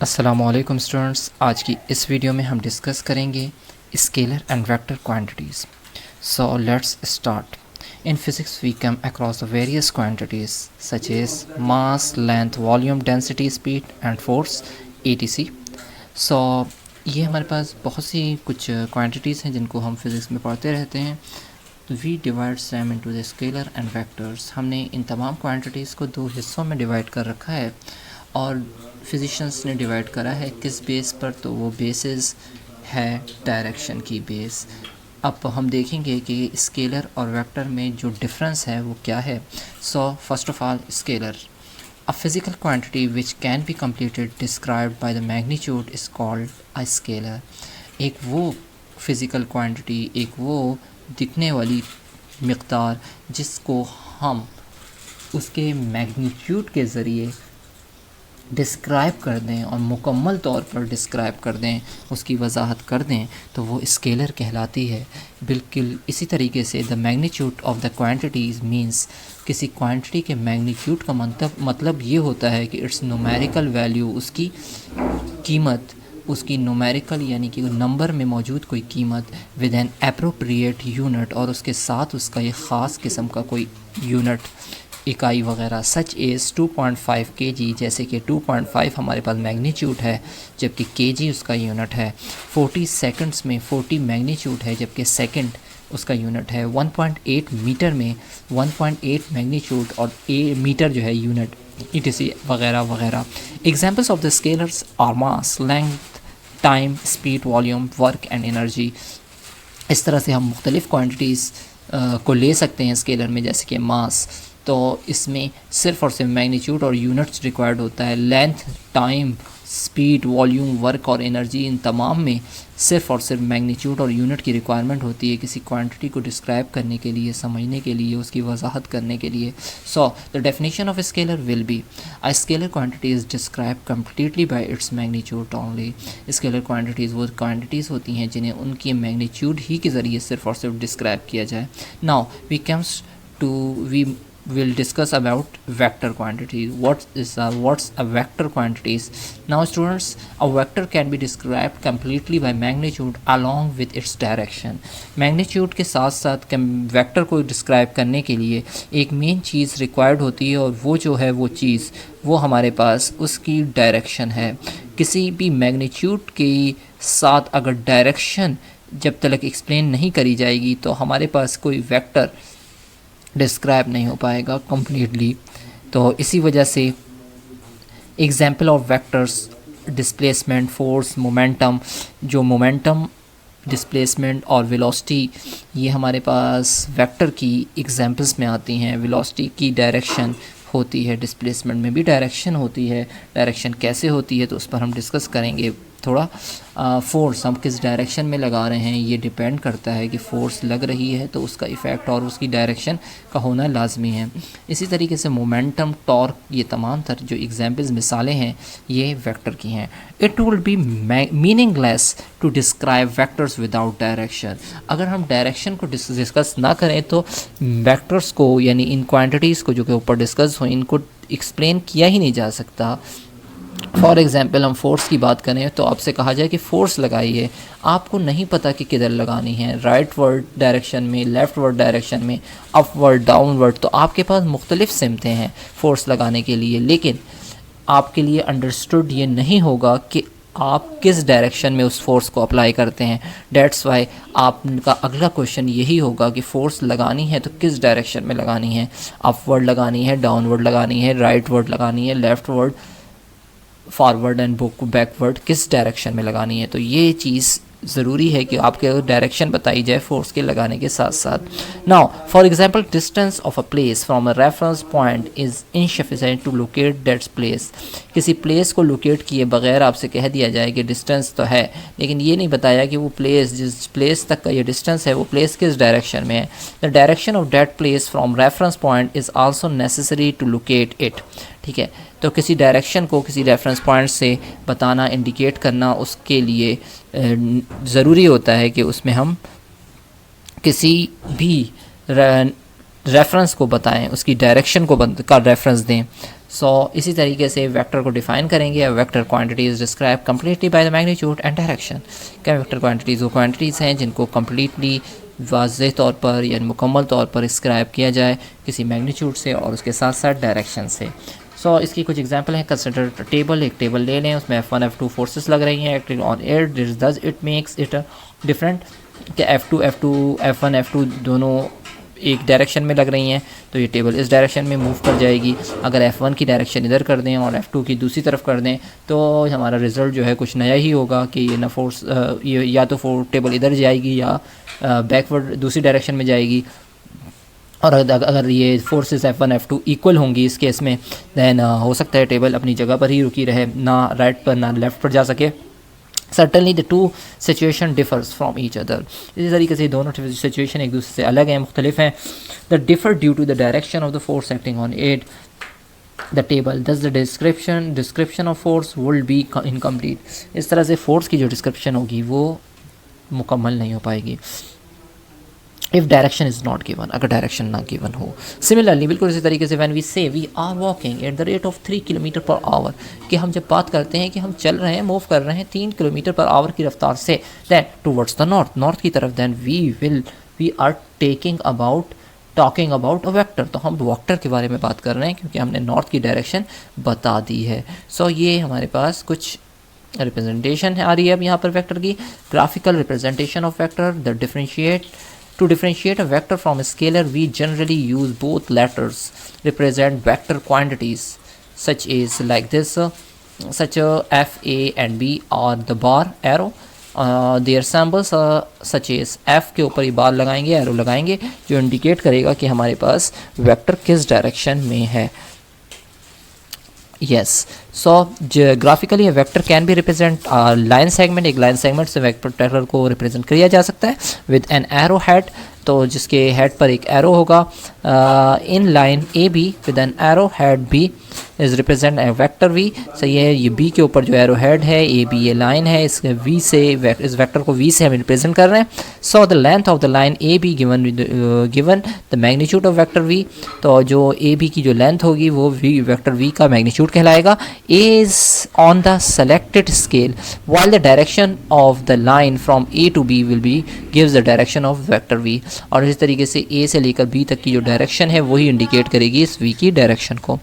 अस्सलामुअलैकुम स्टूडेंट्स, आज की इस वीडियो में हम डिस्कस करेंगे scalar and vector quantities. So let's start. In physics we come across the various quantities such as mass, length, volume, density, speed and force etc. So ये हमारे पास बहुत सी कुछ क्वांटिटीज़ हैं जिनको हम फिज़िक्स में पढ़ते रहते हैं। We divide some into the scalar and vectors. हमने इन तमाम क्वांटिटीज़ को दो हिस्सों में डिवाइड कर रखा है और फिजिशियंस ने डिवाइड करा है किस बेस पर, तो वो बेसिस है डायरेक्शन की बेस। अब हम देखेंगे कि स्केलर और वेक्टर में जो डिफरेंस है वो क्या है। So first of all, scalar, a physical quantity which can be completed described by the magnitude is called a scalar. एक वो फिज़िकल क्वांटिटी, एक वो दिखने वाली मिक़दार जिसको हम उसके मैग्नीट्यूड के ज़रिए डिस्क्राइब कर दें और मुकम्मल तौर पर डिस्क्राइब कर दें, उसकी वजाहत कर दें, तो वो स्केलर कहलाती है। बिल्कुल इसी तरीके से the magnitude of the quantities means, किसी क्वांटिटी के मैग्नीट्यूड का मतलब ये होता है कि इट्स न्यूमेरिकल वैल्यू, उसकी कीमत, उसकी न्यूमेरिकल यानी कि नंबर में मौजूद कोई कीमत विद एन एप्रोप्रिएट यूनिट, और उसके साथ उसका ये ख़ास किस्म का कोई यूनिट, इकाई वगैरह, सच एज़ 2.5 kg, जैसे कि 2.5 हमारे पास मैग्नीट्यूड है जबकि kg उसका यूनिट है। 40 सेकंड्स में 40 मैग्नीट्यूड है जबकि सेकंड उसका यूनिट है। 1.8 मीटर में 1.8 मैग्नीट्यूड और मीटर जो है यूनिट, etc वगैरह वगैरह। Examples of the scalars are mass, length, time, speed, volume, work and energy. इस तरह से हम मुख्तलिफ़ क्वान्टिटीज़ को ले सकते हैं स्केलर में, जैसे कि मास, तो इसमें सिर्फ़ और सिर्फ मैग्नीट्यूड और यूनिट्स रिक्वायर्ड होता है। Length, time, speed, volume, work और एनर्जी, इन तमाम में सिर्फ़ और सिर्फ मैग्नीट्यूड और यूनिट की रिक्वायरमेंट होती है किसी क्वांटिटी को डिस्क्राइब करने के लिए, समझने के लिए, उसकी वजाहत करने के लिए। So the definition of scalar will be, a scalar quantity is describe completely bye its magnitude only. Scalar quantities वो क्वांटिटीज़ होती हैं जिन्हें उनकी मैग्नीट्यूड ही के ज़रिए सिर्फ़ और सिर्फ डिस्क्राइब किया जाए। Now we comes to we'll discuss about vector quantities. What's a vector quantities? Now students, a vector can be described completely by magnitude along with its direction. magnitude के साथ साथ वेक्टर को डिस्क्राइब करने के लिए एक मेन चीज़ required होती है, और वो जो है वो चीज़, वो हमारे पास उसकी डायरेक्शन है। किसी भी मैग्नीट्यूड के साथ अगर डायरेक्शन जब तक एक्सप्लेन नहीं करी जाएगी तो हमारे पास कोई वेक्टर डिस्क्राइब नहीं हो पाएगा कम्प्लीटली। तो इसी वजह से example of vectors, displacement, force, momentum. जो मोमेंटम, डिस्प्लेसमेंट और वेलोसिटी, ये हमारे पास वेक्टर की एग्जाम्पल्स में आती हैं। वेलोसिटी की डायरेक्शन होती है, डिस्प्लेसमेंट में भी डायरेक्शन होती है। डायरेक्शन कैसे होती है तो उस पर हम डिस्कस करेंगे थोड़ा। फोर्स हम किस डायरेक्शन में लगा रहे हैं ये डिपेंड करता है कि फ़ोर्स लग रही है तो उसका इफ़ेक्ट और उसकी डायरेक्शन का होना लाजमी है। इसी तरीके से मोमेंटम, टॉर्क, ये तमाम तर जो एग्जाम्पल्स, मिसालें हैं, ये वेक्टर की हैं। It will be meaningless to describe vectors without direction. अगर हम डायरेक्शन को डिस्कस ना करें तो वेक्टर्स को, यानी इन क्वान्टिटीज़ को जो कि ऊपर डिस्कस हो, इनको एक्सप्लेन किया ही नहीं जा सकता। फॉर एग्ज़ाम्पल हम फोर्स की बात करें तो आपसे कहा जाए कि फ़ोर्स लगाइए, आपको नहीं पता कि किधर लगानी है, राइट वर्ड डायरेक्शन में, लेफ़्ट वर्ड डायरेक्शन में, अपवर्ड, डाउनवर्ड। तो आपके पास मुख्तलिफ़ सिमतें हैं फ़ोर्स लगाने के लिए, लेकिन आपके लिए अंडरस्टूड ये नहीं होगा कि आप किस डायरेक्शन में उस फोर्स को अप्लाई करते हैं। डेट्स वाई आपका अगला क्वेश्चन यही होगा कि फ़ोर्स लगानी है तो किस डायरेक्शन में लगानी है, अपवर्ड लगानी है, डाउनवर्ड लगानी है, राइट वर्ड लगानी है, left word, forward and backward, किस डायरेक्शन में लगानी है। तो ये चीज़ ज़रूरी है कि आपके डायरेक्शन बताई जाए फोर्स के लगाने के साथ साथ। Now for example, distance of a place from a reference point is insufficient to locate that place. किसी प्लेस को लोकेट किए बगैर आपसे कह दिया जाए कि डिस्टेंस तो है, लेकिन ये नहीं बताया कि वो प्लेस, जिस प्लेस तक का ये डिस्टेंस है, वो प्लेस किस डायरेक्शन में है। The direction of that place from reference point is also necessary to locate it. ठीक है, तो किसी डायरेक्शन को किसी रेफरेंस पॉइंट से बताना, इंडिकेट करना, उसके लिए ज़रूरी होता है कि उसमें हम किसी भी रेफरेंस को बताएं, उसकी डायरेक्शन को का रेफरेंस दें। इसी तरीके से वेक्टर को डिफाइन करेंगे। Vector quantities describe completely by the magnitude and direction. क्या वेक्टर क्वांटिटीज़ वो क्वांटिटीज़ हैं जिनको कम्प्लीटली वाज़ेह तौर पर या मुकम्मल तौर पर डिस्क्राइब किया जाए किसी मैग्नीट्यूड से और उसके साथ साथ डायरेक्शन से। इसकी कुछ एग्जांपल हैं। कंसिडर टेबल, एक टेबल ले लें, उसमें F1 F2 फोर्सेस लग रही हैं acting on air, does it makes it different कि F1 F2 दोनों एक डायरेक्शन में लग रही हैं तो ये टेबल इस डायरेक्शन में मूव कर जाएगी। अगर F1 की डायरेक्शन इधर कर दें और F2 की दूसरी तरफ कर दें तो हमारा रिज़ल्ट जो है कुछ नया ही होगा कि ये ना फोर्स ये या तो टेबल इधर जाएगी या बैकवर्ड दूसरी डायरेक्शन में जाएगी। और अगर ये फोर्सेस F1 F2 इक्वल होंगी इस केस में दैन हो सकता है टेबल अपनी जगह पर ही रुकी रहे, ना राइट पर ना लेफ़्ट पर जा सके। Certainly the two situation differs from each other. इसी तरीके से दोनों सिचुएशन एक दूसरे से अलग हैं, मुख्तलिफ हैं। They differ due to the direction of the force acting on it the table, thus the description of force would be incomplete. इस तरह से फोर्स की जो डिस्क्रिप्शन होगी वो मुकम्मल नहीं हो पाएगी if direction is not given, अगर डायरेक्शन ना गिवन हो। सिमिलरली बिल्कुल इसी तरीके से when we say we are walking at the rate of 3 kilometre per hour, कि हम जब बात करते हैं कि हम चल रहे हैं, मूव कर रहे हैं 3 किलोमीटर पर आवर की रफ्तार से, दैन टूवर्ड्स द नॉर्थ की तरफ, then we are talking about a vector. तो हम वेक्टर के बारे में बात कर रहे हैं क्योंकि हमने नॉर्थ की डायरेक्शन बता दी है। ये हमारे पास कुछ रिप्रेजेंटेशन आ रही है अब यहाँ पर वेक्टर की। Graphical representation of vector, the To differentiate a vector from a scalar, we generally use both letters represent vector quantities, such as like this, such F, A and B are the bar arrow. Their symbols such as F के ऊपर ये बार लगाएंगे, arrow लगाएंगे जो indicate करेगा कि हमारे पास vector किस डायरेक्शन में है। yes graphically a vector can be represent line segment, एक लाइन सेगमेंट से वेक्टर को रिप्रेजेंट किया जा सकता है विद एन एरो हेड, तो जिसके हेड पर एक एरो होगा। In line A B with an arrow head B is represent a vector V. सही है, ये बी के ऊपर जो एरो हेड है, ए बी ये लाइन है, इस वी से इस वेक्टर को वी से हम रिप्रेजेंट कर रहे हैं। The length of the line A B given the magnitude of vector V, तो जो ए बी की जो लेंथ होगी वो वी वेक्टर वी का मैग्नीट्यूड कहलाएगा। Is on the selected scale while the direction of the line from A to B will be gives the direction of vector V। और इस तरीके से A से लेकर B तक की जो डायरेक्शन है वही इंडिकेट करेगी इस V की डायरेक्शन को।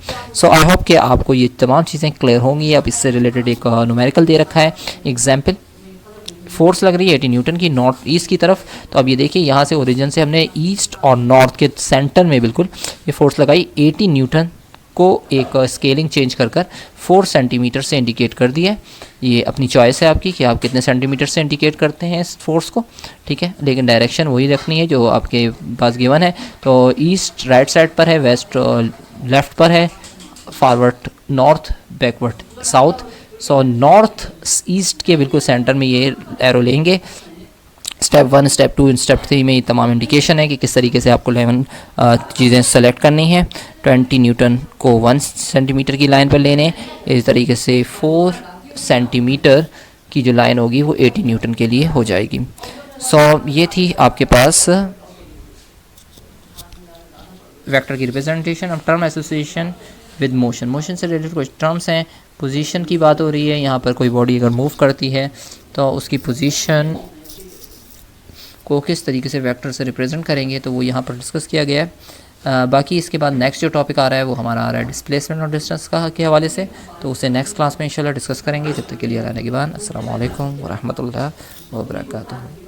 आई होप कि आपको ये तमाम चीज़ें क्लियर होंगी। अब इससे रिलेटेड एक न्यूमेरिकल दे रखा है एग्जाम्पल। फोर्स लग रही है 80 न्यूटन की नॉर्थ ईस्ट की तरफ, तो अब ये देखिए यहाँ से ओरिजिन से हमने ईस्ट और नॉर्थ के सेंटर में बिल्कुल ये फोर्स लगाई। 80 न्यूटन को एक स्केलिंग चेंज कर 4 सेंटीमीटर से इंडिकेट कर दिया है। ये अपनी चॉइस है आपकी कि आप कितने सेंटीमीटर से इंडिकेट करते हैं इस फोर्स को, ठीक है, लेकिन डायरेक्शन वही रखनी है जो आपके पास गिवन है। तो ईस्ट राइट साइड पर है, वेस्ट लेफ़्ट पर है, forward north, backward south. North east के बिल्कुल सेंटर में ये एरो लेंगे। स्टेप 1, स्टेप 2, स्टेप 3 में ये तमाम इंडिकेशन है कि किस तरीके से आपको 11 चीज़ें सेलेक्ट करनी है। 20 न्यूटन को 1 सेंटीमीटर की लाइन पर लेने, इस तरीके से 4 सेंटीमीटर की जो लाइन होगी वो 80 न्यूटन के लिए हो जाएगी। ये थी आपके पास वेक्टर की रिप्रेजेंटेशन। अब term association with motion, motion से रिलेटेड कुछ टर्म्स हैं। पोजीशन की बात हो रही है, यहाँ पर कोई बॉडी अगर मूव करती है तो उसकी पोजीशन को किस तरीके से वेक्टर से रिप्रेजेंट करेंगे तो वो यहाँ पर डिस्कस किया गया है। बाकी इसके बाद नेक्स्ट जो टॉपिक आ रहा है वो हमारा आ रहा है डिस्प्लेसमेंट और डिस्टेंस का के हवाले से, तो उसे नेक्स्ट क्लास में इंशाल्लाह डिस्कस करेंगे। जब तक के लिए रहने के बाद अस्सलाम वालेकुम व रहमतुल्लाह व बरकातुहू।